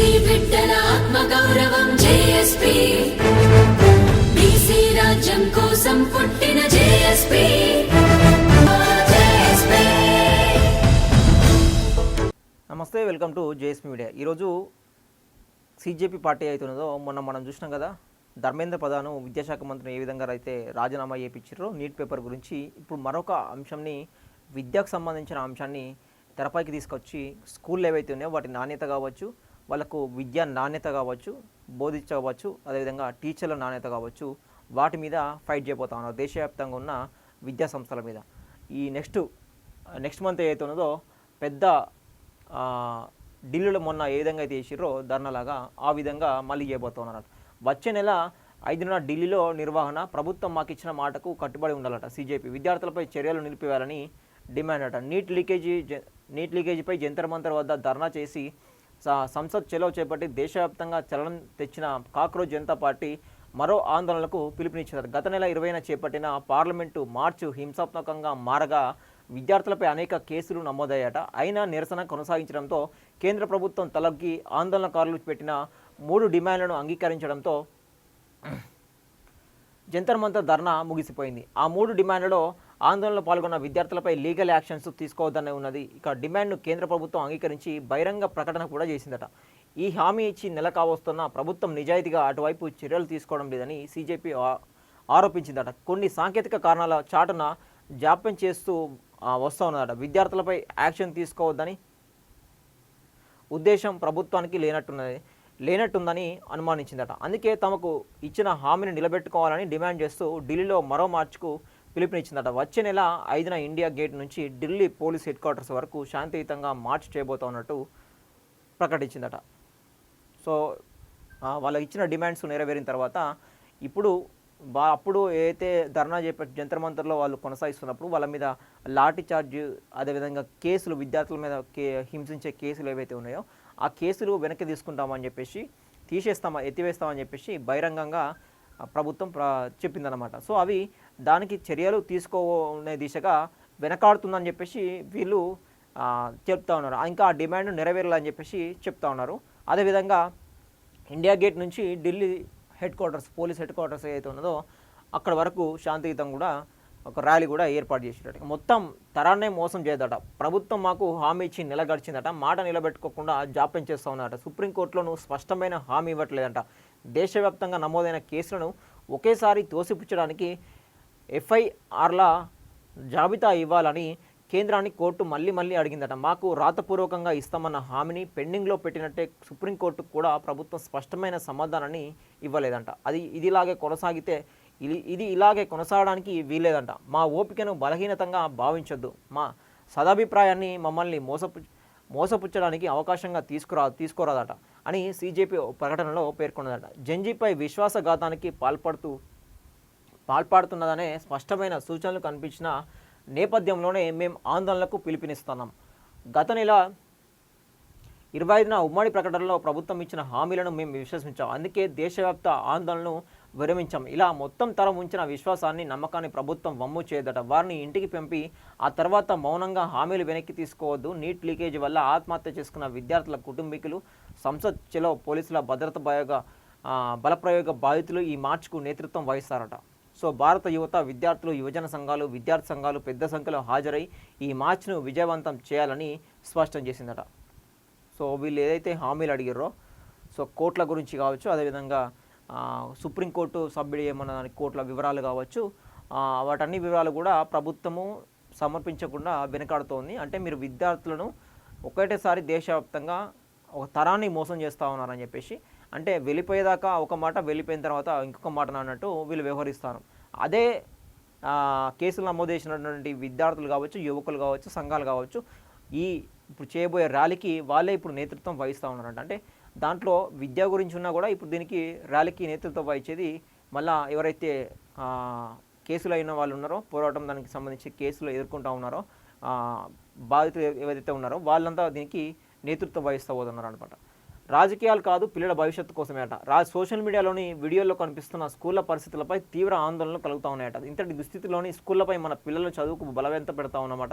BC బిడ్డల ఆత్మగౌరవం JSP, BC రాజ్యం కోసం పుట్టిన జేఎస్పీ. నమస్తే, వెల్కమ్ టు జేఎస్పీ మీడియా. ఈరోజు సీజేపీ పార్టీ అవుతున్నదో మొన్న మనం చూసినాం కదా, ధర్మేంద్ర ప్రధాన్ విద్యాశాఖ మంత్రిని ఏ విధంగా అయితే రాజీనామా చేయించారో నీట్ పేపర్ గురించి, ఇప్పుడు మరొక అంశంని, విద్యకు సంబంధించిన అంశాన్ని తెరపైకి తీసుకొచ్చి స్కూళ్ళు ఏవైతే ఉన్నాయో వాటి నాణ్యత కావచ్చు, వాళ్ళకు విద్యా నాణ్యత కావచ్చు, బోధించవచ్చు, అదేవిధంగా టీచర్ల నాణ్యత కావచ్చు, వాటి మీద ఫైట్ చేయబోతా ఉన్నారు దేశవ్యాప్తంగా ఉన్న విద్యా సంస్థల మీద. ఈ నెక్స్ట్ మంత్ ఏదైతే ఉన్నదో పెద్ద ఢిల్లీలో మొన్న ఏ విధంగా అయితే చేసిర్రో ధర్నాలాగా ఆ విధంగా మళ్ళీ చేయబోతున్నారు. వచ్చే నెల 5న ఢిల్లీలో నిర్వహణ, ప్రభుత్వం మాకు ఇచ్చిన మాటకు కట్టుబడి ఉండాలట. సీజేపీ విద్యార్థులపై చర్యలు నిలిపివేయాలని డిమాండ్ అట. నీట్ లీకేజీపై జంతర్ మంతర్ వద్ద ధర్నా చేసి సంసద్ చెలో చేపట్టి దేశవ్యాప్తంగా చలనం తెచ్చిన కాక్రోచ్ జనతా పార్టీ మరో ఆందోళనలకు పిలుపునిచ్చారు. గత నెల 20న చేపట్టిన పార్లమెంటు మార్చు హింసాత్మకంగా మారగా విద్యార్థులపై అనేక కేసులు నమోదయ్యాట. అయినా నిరసన కొనసాగించడంతో కేంద్ర ప్రభుత్వం తలగ్గి ఆందోళనకారులు పెట్టిన 3 డిమాండ్లను అంగీకరించడంతో జంతర్ మంతర్ ధర్నా ముగిసిపోయింది. ఆ 3 డిమాండ్లలో ఆందోళనలో పాల్గొన్న విద్యార్థులపై లీగల్ యాక్షన్స్ తీసుకోవద్దనే ఉన్నది. ఇక డిమాండ్ను కేంద్ర ప్రభుత్వం అంగీకరించి బహిరంగ ప్రకటన కూడా చేసిందట. ఈ హామీ ఇచ్చి నెల కావస్తున్న ప్రభుత్వం నిజాయితీగా అటువైపు చర్యలు తీసుకోవడం లేదని సీజేపీ ఆరోపించిందట. కొన్ని సాంకేతిక కారణాల చాటున జాప్యం చేస్తూ వస్తూ ఉన్నదట. విద్యార్థులపై యాక్షన్ తీసుకోవద్దని ఉద్దేశం ప్రభుత్వానికి లేనట్టుందని అనుమానించిందట. అందుకే తమకు ఇచ్చిన హామీని నిలబెట్టుకోవాలని డిమాండ్ చేస్తూ ఢిల్లీలో మరో మార్చుకు పిలుపునిచ్చిందట. వచ్చే నెల 5న ఇండియా గేట్ నుంచి ఢిల్లీ పోలీస్ హెడ్ క్వార్టర్స్ వరకు శాంతియుతంగా మార్చ్ చేయబోతున్నట్టు ప్రకటించిందట. సో వాళ్ళు ఇచ్చిన డిమాండ్స్ నెరవేరిన తర్వాత అప్పుడు ఏదైతే ధర్నా చేపట్టి జంతర్ మంతర్లో వాళ్ళు కొనసాగిస్తున్నప్పుడు వాళ్ళ మీద లాఠీ చార్జ్, అదేవిధంగా కేసులు, విద్యార్థుల మీద హింసించే కేసులు ఏవైతే ఉన్నాయో ఆ కేసులు వెనక్కి తీసుకుంటామని చెప్పేసి, ఎత్తివేస్తామని చెప్పేసి బహిరంగంగా ప్రభుత్వం చెప్పిందనమాట. సో అవి దానికి చర్యలు తీసుకోనే దిశగా వెనకాడుతుందని చెప్పేసి వీళ్ళు చెప్తా ఉన్నారు. ఇంకా ఆ డిమాండ్ నెరవేరాలని చెప్పేసి చెప్తా ఉన్నారు. అదేవిధంగా ఇండియా గేట్ నుంచి ఢిల్లీ పోలీస్ హెడ్ క్వార్టర్స్ ఏదైతే ఉన్నదో అక్కడ వరకు శాంతియుతం కూడా ఒక ర్యాలీ కూడా ఏర్పాటు చేసేటట్టు. మొత్తం తరాన్నే మోసం చేయదట. ప్రభుత్వం మాకు హామీ ఇచ్చి నెల గడిచిందట, మాట నిలబెట్టుకోకుండా జాప్యం చేస్తూ ఉన్నారట. సుప్రీంకోర్టులోనూ స్పష్టమైన హామీ ఇవ్వట్లేదంట. దేశవ్యాప్తంగా నమోదైన కేసులను ఒకేసారి తోసిపుచ్చడానికి ఎఫ్ఐఆర్ల జాబితా ఇవ్వాలని కేంద్రాన్ని కోర్టు మళ్ళీ అడిగిందట. మాకు రాతపూర్వకంగా ఇస్తామన్న హామీని పెండింగ్లో పెట్టినట్టే సుప్రీంకోర్టుకు కూడా ప్రభుత్వం స్పష్టమైన సమాధానాన్ని ఇవ్వలేదంట. ఇది ఇలాగే కొనసాగడానికి వీల్లేదంట. మా ఓపికను బలహీనతంగా భావించొద్దు, మా సదాభిప్రాయాన్ని మమ్మల్ని మోసపుచ్చడానికి అవకాశంగా తీసుకోరాదట అని సీజేపీ ప్రకటనలో పేర్కొన్నదట. జంజీపై విశ్వాసఘాతానికి పాల్పడుతున్నదనే స్పష్టమైన సూచనలు కనిపించిన నేపథ్యంలోనే మేము ఆందోళనకు పిలుపునిస్తున్నాం. గత నెల 25న ఉమ్మడి ప్రకటనలో ప్రభుత్వం ఇచ్చిన హామీలను మేము విశ్వసించాం. అందుకే దేశవ్యాప్త ఆందోళనను విరమించాం. ఇలా మొత్తం తరం ఉంచిన విశ్వాసాన్ని, నమ్మకాన్ని ప్రభుత్వం వమ్ము చేయదట. వారిని ఇంటికి పంపి ఆ తర్వాత మౌనంగా హామీలు వెనక్కి తీసుకోవద్దు. నీట్ లీకేజీ వల్ల ఆత్మహత్య చేసుకున్న విద్యార్థుల కుటుంబీకులు, సంసద్ చెలో పోలీసుల బలప్రయోగ బాధితులు ఈ మార్చ్కు నేతృత్వం వహిస్తారట. సో భారత యువత, విద్యార్థులు, యువజన సంఘాలు, విద్యార్థి సంఘాలు పెద్ద సంఖ్యలో హాజరై ఈ మార్చ్ను విజయవంతం చేయాలని స్పష్టం చేసిందట. సో వీళ్ళు ఏదైతే హామీలు అడిగారో, సో కోర్టుల గురించి కావచ్చు, అదేవిధంగా సుప్రీంకోర్టు సభ్యుడు ఏమన్న దానికి కోర్టుల వివరాలు కావచ్చు, వాటన్ని వివరాలు కూడా ప్రభుత్వము సమర్పించకుండా వెనకాడుతోంది. అంటే మీరు విద్యార్థులను ఒకటేసారి దేశవ్యాప్తంగా ఒక తరాన్ని మోసం చేస్తూ ఉన్నారని చెప్పేసి, అంటే వెళ్ళిపోయేదాకా ఒక మాట, వెళ్ళిపోయిన తర్వాత ఇంకొక మాట అన్నట్టు వీళ్ళు వ్యవహరిస్తారు. అదే కేసులు నమోదు చేసినటువంటి విద్యార్థులు కావచ్చు, యువకులు కావచ్చు, సంఘాలు కావచ్చు, ఇప్పుడు చేయబోయే ర్యాలీకి వాళ్ళే ఇప్పుడు నేతృత్వం వహిస్తూ ఉన్నారంట. అంటే దాంట్లో విద్య గురించి ఉన్నా కూడా ఇప్పుడు దీనికి ర్యాలీకి నేతృత్వం వహించేది మళ్ళీ ఎవరైతే కేసులు అయిన వాళ్ళు ఉన్నారో, పోరాటం దానికి సంబంధించి కేసులు ఎదుర్కొంటూ ఉన్నారో బాధితులు ఏవైతే ఉన్నారో వాళ్ళంతా దీనికి నేతృత్వం వహిస్తూ పోతున్నారు అనమాట. రాజకీయాలు కాదు, పిల్లల భవిష్యత్తు కోసమే అట. సోషల్ మీడియాలోని వీడియోల్లో కనిపిస్తున్న స్కూళ్ల పరిస్థితులపై తీవ్ర ఆందోళనలు కలుగుతూ ఉన్నాయట. ఇంతటి దుస్థితిలోని స్కూళ్లపై మన పిల్లల చదువుకు బలవంత పెడతా ఉన్నమాట.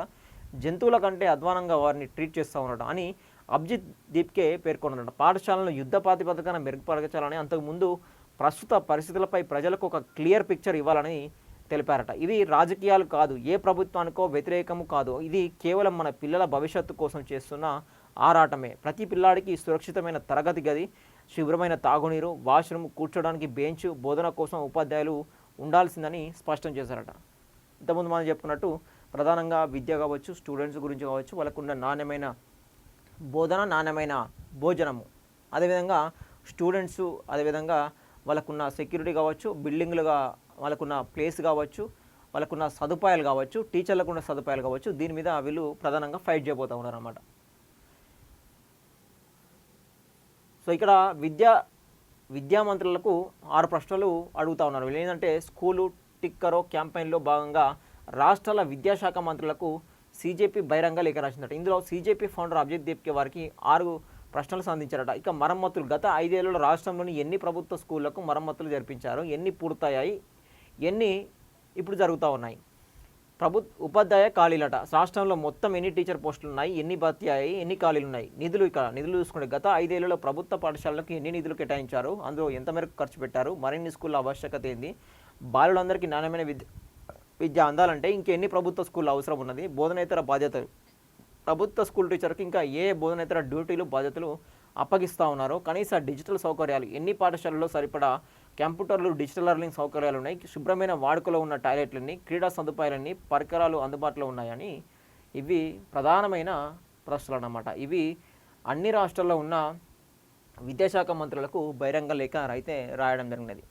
జంతువుల కంటే అధ్వానంగా వారిని ట్రీట్ చేస్తూ ఉన్నాడు అని అభిజిత్ దీప్కే పేర్కొన్నారట. పాఠశాలను యుద్ధ ప్రాతిపదికన మెరుగుపరచాలని, అంతకుముందు ప్రస్తుత పరిస్థితులపై ప్రజలకు ఒక క్లియర్ పిక్చర్ ఇవ్వాలని తెలిపారట. ఇది రాజకీయాలు కాదు, ఏ ప్రభుత్వానికో వ్యతిరేకము కాదు, ఇది కేవలం మన పిల్లల భవిష్యత్తు కోసం చేస్తున్న ఆరాటమే. ప్రతి పిల్లాడికి సురక్షితమైన తరగతి గది, శుభ్రమైన తాగునీరు, వాష్రూమ్, కూర్చోడానికి బెంచ్, బోధన కోసం ఉపాధ్యాయులు ఉండాల్సిందని స్పష్టం చేశారట. ఇంతకుముందు మనం చెప్పుకున్నట్టు ప్రధానంగా విద్య కావచ్చు, స్టూడెంట్స్ గురించి కావచ్చు, వాళ్ళకున్న నాణ్యమైన బోధన, నాణ్యమైన భోజనము, అదేవిధంగా స్టూడెంట్స్, అదేవిధంగా వాళ్ళకున్న సెక్యూరిటీ కావచ్చు, బిల్డింగ్లుగా వాళ్ళకున్న ప్లేస్ కావచ్చు, వాళ్ళకున్న సదుపాయాలు కావచ్చు, టీచర్లకు ఉన్న సదుపాయాలు కావచ్చు, దీని మీద వీళ్ళు ప్రధానంగా ఫైట్ చేయబోతూ ఉన్నారు అన్నమాట. సో ఇక్కడ విద్యామంత్రులకు 6 ప్రశ్నలు అడుగుతూ ఉన్నారు. వీళ్ళు ఏంటంటే స్కూలు టిక్కరో క్యాంపెయిన్లో భాగంగా రాష్ట్రాల విద్యాశాఖ మంత్రులకు సీజేపీ బహిరంగ లేఖ రాసిందట. ఇందులో సీజేపీ ఫౌండర్ అభిజిత్ దీప్కే వారికి 6 ప్రశ్నలు సంధించారట. ఇక మరమ్మతులు, గత 5 ఏళ్లలో రాష్ట్రంలోని ఎన్ని ప్రభుత్వ స్కూళ్లకు మరమ్మతులు జరిపించారు, ఎన్ని పూర్తయ్యాయి, ఎన్ని ఇప్పుడు జరుగుతూ ఉన్నాయి, ఉపాధ్యాయ ఖాళీలట. రాష్ట్రంలో మొత్తం ఎన్ని టీచర్ పోస్టులు ఉన్నాయి, ఎన్ని భర్తీ అయ్యాయి, ఎన్ని ఖాళీలు ఉన్నాయి, నిధులు చూసుకుంటే గత 5 ఏళ్లలో ప్రభుత్వ పాఠశాలలకు ఎన్ని నిధులు కేటాయించారు, అందులో ఎంత మేరకు ఖర్చు పెట్టారు, మరిన్ని స్కూళ్ళ ఆవశ్యకత ఏంది, బాలులందరికీ నాణ్యమైన విద్య అందాలంటే ఇంకెన్ని ప్రభుత్వ స్కూళ్ళు అవసరం ఉన్నది, బోధనేతర బాధ్యతలు, ప్రభుత్వ స్కూల్ టీచర్కి ఇంకా ఏ బోధనేతర డ్యూటీలు బాధ్యతలు అప్పగిస్తూ ఉన్నారు, కనీస డిజిటల్ సౌకర్యాలు, ఎన్ని పాఠశాలల్లో సరిపడా కంప్యూటర్లు, డిజిటల్ లెర్నింగ్ సౌకర్యాలు ఉన్నాయి, శుభ్రమైన వాడుకలో ఉన్న టాయిలెట్లన్నీ, క్రీడా సదుపాయాలన్నీ, పరికరాలు అందుబాటులో ఉన్నాయని ఇవి ప్రధానమైన ప్రశ్నలు అన్నమాట. ఇవి అన్ని రాష్ట్రాల్లో ఉన్న విద్యాశాఖ మంత్రులకు బహిరంగ లేఖ అయితే రాయడం జరిగినది.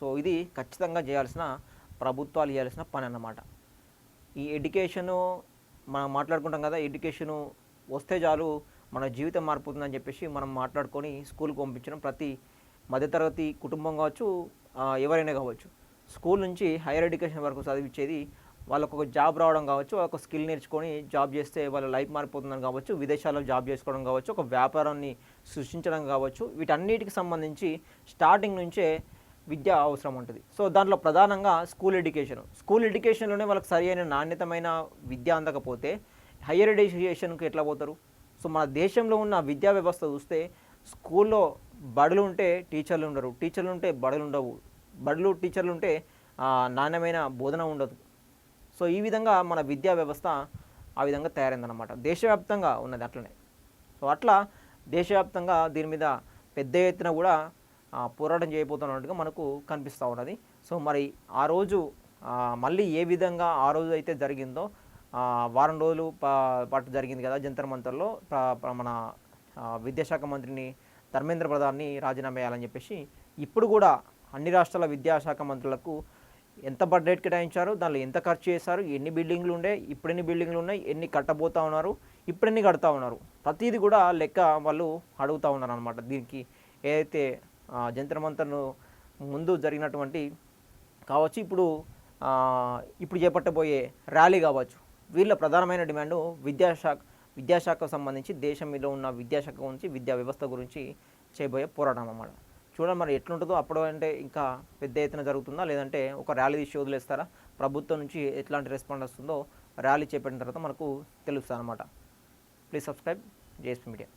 సో ఇది ఖచ్చితంగా చేయాల్సిన, ప్రభుత్వాలు చేయాల్సిన పని అన్నమాట. ఈ ఎడ్యుకేషను మనం మాట్లాడుకుంటాం కదా, ఎడ్యుకేషను వస్తే చాలు మన జీవితం మారిపోతుందని చెప్పేసి మనం మాట్లాడుకొని స్కూల్కి పంపించడం, ప్రతి మధ్యతరగతి కుటుంబం కావచ్చు, ఎవరైనా కావచ్చు, స్కూల్ నుంచి హైయర్ ఎడ్యుకేషన్ వరకు చదివించేది వాళ్ళకు ఒక జాబ్ రావడం కావచ్చు, ఒక స్కిల్ నేర్చుకొని జాబ్ చేస్తే వాళ్ళ లైఫ్ మారిపోతుందని కావచ్చు, విదేశాల్లో జాబ్ చేసుకోవడం కావచ్చు, ఒక వ్యాపారాన్ని సృష్టించడం కావచ్చు, వీటన్నిటికి సంబంధించి స్టార్టింగ్ నుంచే విద్య అవసరం ఉంటుంది. సో దాంట్లో ప్రధానంగా స్కూల్ ఎడ్యుకేషన్లోనే వాళ్ళకి సరి అయిన నాణ్యతమైన విద్య అందకపోతే హయ్యర్ ఎడ్యుకేషన్కి ఎట్లా పోతారు? సో మన దేశంలో ఉన్న విద్యా వ్యవస్థ చూస్తే స్కూల్లో బడులు ఉంటే టీచర్లు ఉండరు, టీచర్లు ఉంటే బడులు ఉండవు, టీచర్లు ఉంటే నాణ్యమైన బోధన ఉండదు. సో ఈ విధంగా మన విద్యా వ్యవస్థ ఆ విధంగా తయారైందన్నమాట. దేశవ్యాప్తంగా ఉన్నది అట్లనే. సో అట్లా దేశవ్యాప్తంగా దీని మీద పెద్ద ఎత్తున కూడా పోరాటం చేయబోతున్నట్టుగా మనకు కనిపిస్తూ ఉన్నది. సో మరి ఆ రోజు మళ్ళీ ఏ విధంగా ఆ రోజు అయితే జరిగిందో, వారం రోజులు పాటు జరిగింది కదా జంతర్ మంతర్లో, మన విద్యాశాఖ మంత్రిని ధర్మేంద్ర ప్రధాన్ని రాజీనామా చేయాలని చెప్పేసి ఇప్పుడు కూడా అన్ని రాష్ట్రాల విద్యాశాఖ మంత్రులకు ఎంత బడ్జెట్ కేటాయించారు, దానిలో ఎంత ఖర్చు చేశారు, ఎన్ని బిల్డింగ్లు ఉండే, ఇప్పుడు ఎన్ని బిల్డింగ్లు ఉన్నాయి, ఎన్ని కట్టబోతూ ఉన్నారు, ఇప్పుడు ఎన్ని కడతా ఉన్నారు, ప్రతిదీ కూడా లెక్క వాళ్ళు అడుగుతూ ఉన్నారు అనమాట. దీనికి ఏదైతే జంతర్ మంతర్ను ముందు జరిగినటువంటి కావచ్చు, ఇప్పుడు చేపట్టబోయే ర్యాలీ కావచ్చు, వీళ్ళ ప్రధానమైన డిమాండు విద్యాశాఖకు సంబంధించి దేశం మీద ఉన్న విద్యాశాఖ గురించి, విద్యా వ్యవస్థ గురించి చేయబోయే పోరాటం అన్నమాట. చూడండి మరి ఎట్లుంటుందో. అప్పుడు అంటే ఇంకా పెద్ద ఎత్తున జరుగుతుందా, లేదంటే ఒక ర్యాలీ తీసి వదిలేస్తారా, ప్రభుత్వం నుంచి ఎట్లాంటి రెస్పాండ్ వస్తుందో ర్యాలీ చేపట్టిన తర్వాత మనకు తెలుస్తుంది అన్నమాట. Please subscribe JSP media.